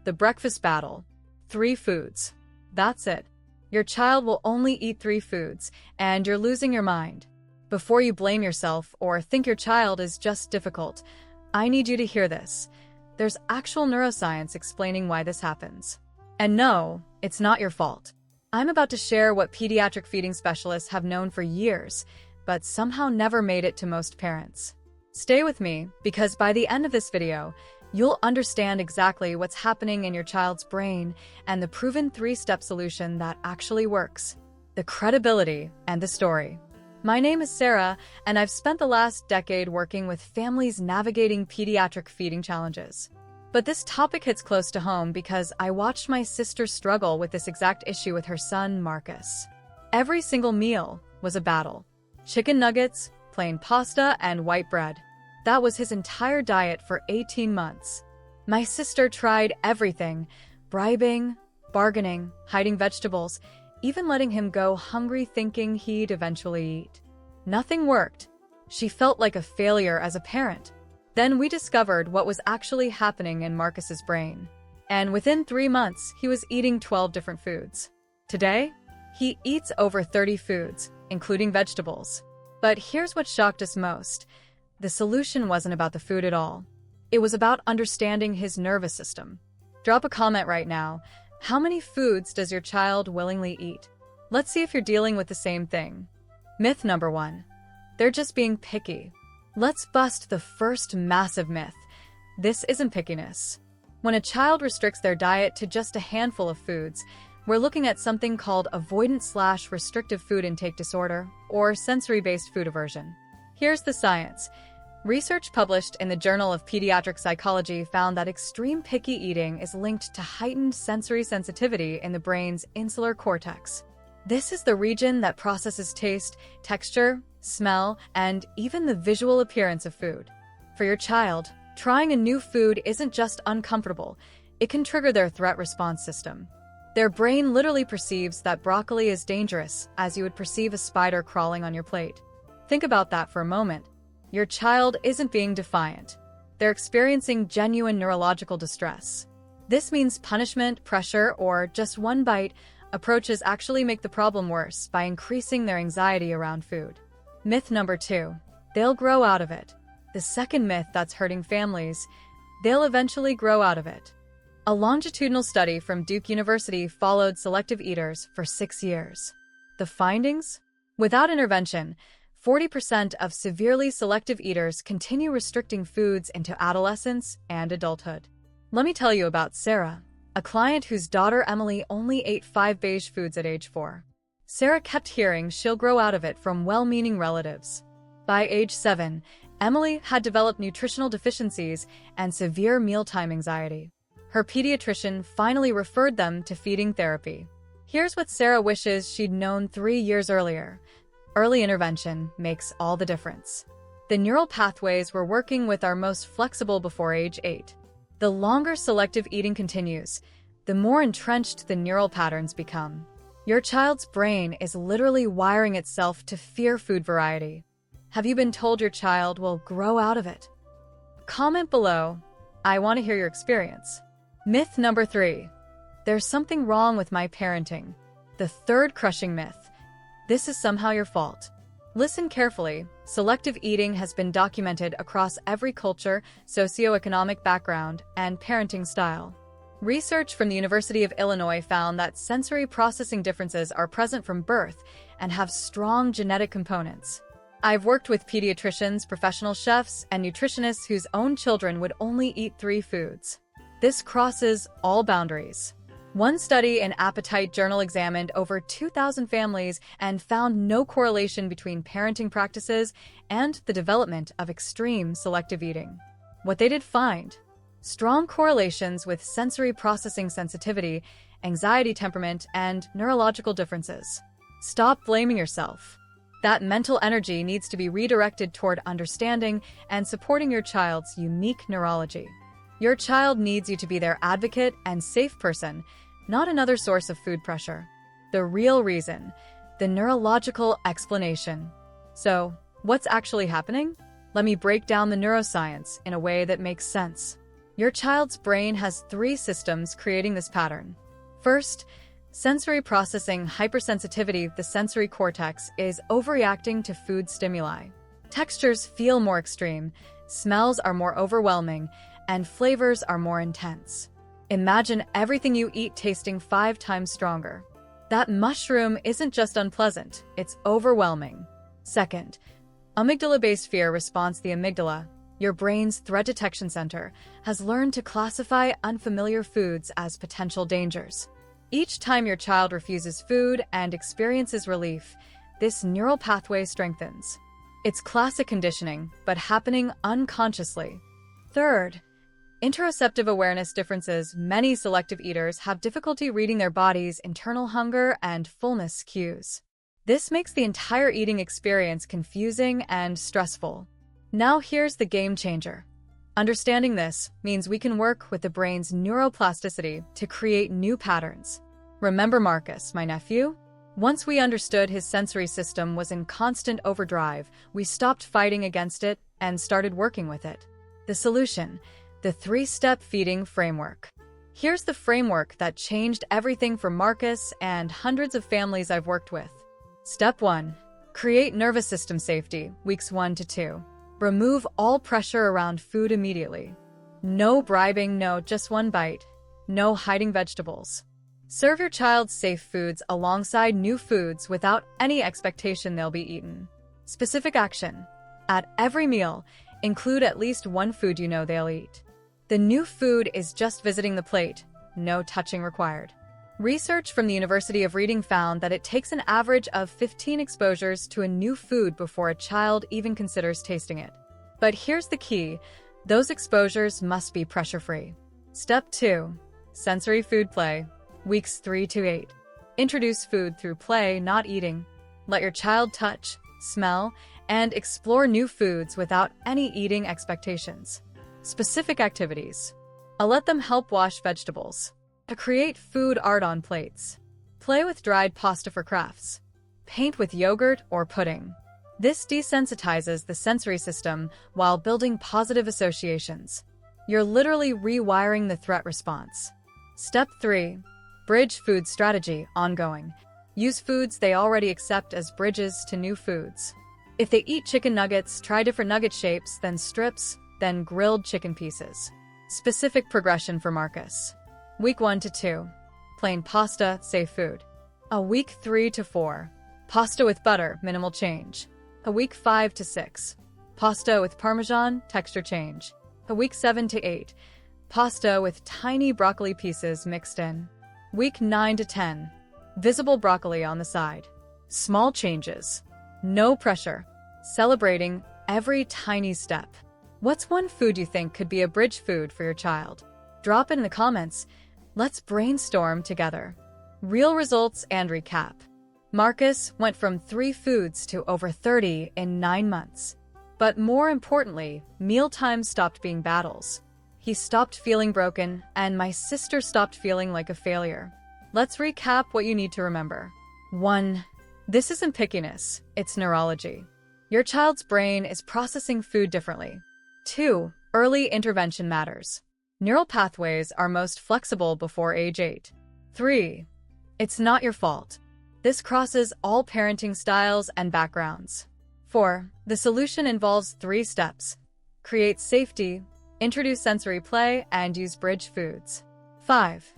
The breakfast battle. 3 foods. That's it. Your child will only eat 3 foods, and you're losing your mind. Before you blame yourself or think your child is just difficult, I need you to hear this. There's actual neuroscience explaining why this happens. And no, it's not your fault. I'm about to share what pediatric feeding specialists have known for years, but somehow never made it to most parents. Stay with me, because by the end of this video, you'll understand exactly what's happening in your child's brain and the proven 3-step solution that actually works. The credibility and the story. My name is Sarah, and I've spent the last decade working with families navigating pediatric feeding challenges. But this topic hits close to home because I watched my sister struggle with this exact issue with her son, Marcus. Every single meal was a battle. Chicken nuggets, plain pasta, and white bread. That was his entire diet for 18 months. My sister tried everything: bribing, bargaining, hiding vegetables, even letting him go hungry thinking he'd eventually eat. Nothing worked. She felt like a failure as a parent. Then we discovered what was actually happening in Marcus's brain. And within 3 months, he was eating 12 different foods. Today, he eats over 30 foods, including vegetables. But here's what shocked us most. The solution wasn't about the food at all. It was about understanding his nervous system. Drop a comment right now. How many foods does your child willingly eat? Let's see if you're dealing with the same thing. Myth number 1. They're just being picky. Let's bust the first massive myth. This isn't pickiness. When a child restricts their diet to just a handful of foods, we're looking at something called Avoidant/Restrictive Food Intake Disorder, or sensory-based food aversion. Here's the science. Research published in the Journal of Pediatric Psychology found that extreme picky eating is linked to heightened sensory sensitivity in the brain's insular cortex. This is the region that processes taste, texture, smell, and even the visual appearance of food. For your child, trying a new food isn't just uncomfortable, it can trigger their threat response system. Their brain literally perceives that broccoli is dangerous, as you would perceive a spider crawling on your plate. Think about that for a moment. Your child isn't being defiant. They're experiencing genuine neurological distress. This means punishment, pressure, or just one bite approaches actually make the problem worse by increasing their anxiety around food. Myth number 2. They'll grow out of it. The second myth that's hurting families: they'll eventually grow out of it. A longitudinal study from Duke University followed selective eaters for 6 years. The findings? Without intervention, 40% of severely selective eaters continue restricting foods into adolescence and adulthood. Let me tell you about Sarah, a client whose daughter Emily only ate 5 beige foods at age 4. Sarah kept hearing she'll grow out of it from well-meaning relatives. By age 7, Emily had developed nutritional deficiencies and severe mealtime anxiety. Her pediatrician finally referred them to feeding therapy. Here's what Sarah wishes she'd known 3 years earlier. Early intervention makes all the difference. The neural pathways we're working with are most flexible before age 8. The longer selective eating continues, the more entrenched the neural patterns become. Your child's brain is literally wiring itself to fear food variety. Have you been told your child will grow out of it? Comment below. I want to hear your experience. Myth number 3. There's something wrong with my parenting. The third crushing myth. This is somehow your fault. Listen carefully. Selective eating has been documented across every culture, socioeconomic background, and parenting style. Research from the University of Illinois found that sensory processing differences are present from birth and have strong genetic components. I've worked with pediatricians, professional chefs, and nutritionists whose own children would only eat 3 foods. This crosses all boundaries. One study in Appetite Journal examined over 2,000 families and found no correlation between parenting practices and the development of extreme selective eating. What they did find: strong correlations with sensory processing sensitivity, anxiety temperament, and neurological differences. Stop blaming yourself. That mental energy needs to be redirected toward understanding and supporting your child's unique neurology. Your child needs you to be their advocate and safe person, not another source of food pressure. The real reason, the neurological explanation. So, what's actually happening? Let me break down the neuroscience in a way that makes sense. Your child's brain has three systems creating this pattern. First, sensory processing hypersensitivity. The sensory cortex is overreacting to food stimuli. Textures feel more extreme, smells are more overwhelming, and flavors are more intense. Imagine everything you eat tasting 5 times stronger. That mushroom isn't just unpleasant, it's overwhelming. Second, amygdala-based fear response. The amygdala, your brain's threat detection center, has learned to classify unfamiliar foods as potential dangers. Each time your child refuses food and experiences relief, this neural pathway strengthens. It's classic conditioning, but happening unconsciously. Third, interoceptive awareness differences. Many selective eaters have difficulty reading their body's internal hunger and fullness cues. This makes the entire eating experience confusing and stressful. Now here's the game changer. Understanding this means we can work with the brain's neuroplasticity to create new patterns. Remember Marcus, my nephew? Once we understood his sensory system was in constant overdrive, we stopped fighting against it and started working with it. The solution: the 3-step feeding framework. Here's the framework that changed everything for Marcus and hundreds of families I've worked with. Step 1. Create nervous system safety, weeks 1 to 2. Remove all pressure around food immediately. No bribing, no just one bite. No hiding vegetables. Serve your child safe foods alongside new foods without any expectation they'll be eaten. Specific action. At every meal, include at least one food you know they'll eat. The new food is just visiting the plate, no touching required. Research from the University of Reading found that it takes an average of 15 exposures to a new food before a child even considers tasting it. But here's the key: those exposures must be pressure-free. Step 2. Sensory food play, weeks 3 to 8. Introduce food through play, not eating. Let your child touch, smell, and explore new foods without any eating expectations. Specific activities. Let them help wash vegetables. To create food art on plates. Play with dried pasta for crafts. Paint with yogurt or pudding. This desensitizes the sensory system while building positive associations. You're literally rewiring the threat response. Step 3. Bridge food strategy, ongoing. Use foods they already accept as bridges to new foods. If they eat chicken nuggets, try different nugget shapes, then strips, then grilled chicken pieces. Specific progression for Marcus. Week 1 to 2. Plain pasta, safe food. A week 3 to 4. Pasta with butter, minimal change. A week 5 to 6. Pasta with Parmesan, texture change. A week 7 to 8. Pasta with tiny broccoli pieces mixed in. Week 9 to 10. Visible broccoli on the side. Small changes. No pressure. Celebrating every tiny step. What's one food you think could be a bridge food for your child? Drop it in the comments. Let's brainstorm together. Real results and recap. Marcus went from 3 foods to over 30 in 9 months. But more importantly, mealtime stopped being battles. He stopped feeling broken, and my sister stopped feeling like a failure. Let's recap what you need to remember. 1. This isn't pickiness, it's neurology. Your child's brain is processing food differently. 2. Early intervention matters. Neural pathways are most flexible before age 8. 3. It's not your fault. This crosses all parenting styles and backgrounds. 4. The solution involves 3 steps. Create safety, introduce sensory play, and use bridge foods. 5.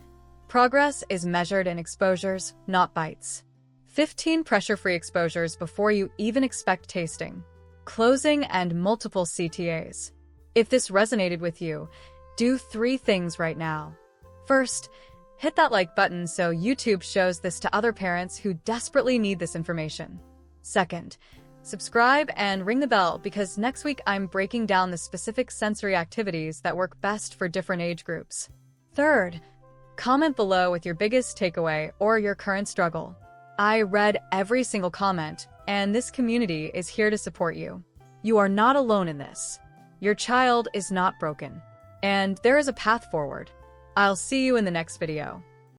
Progress is measured in exposures, not bites. 15 pressure-free exposures before you even expect tasting. Closing and multiple CTAs. If this resonated with you, do 3 things right now. First, hit that like button so YouTube shows this to other parents who desperately need this information. Second, subscribe and ring the bell because next week I'm breaking down the specific sensory activities that work best for different age groups. Third, comment below with your biggest takeaway or your current struggle. I read every single comment, and this community is here to support you. You are not alone in this. Your child is not broken, and there is a path forward. I'll see you in the next video.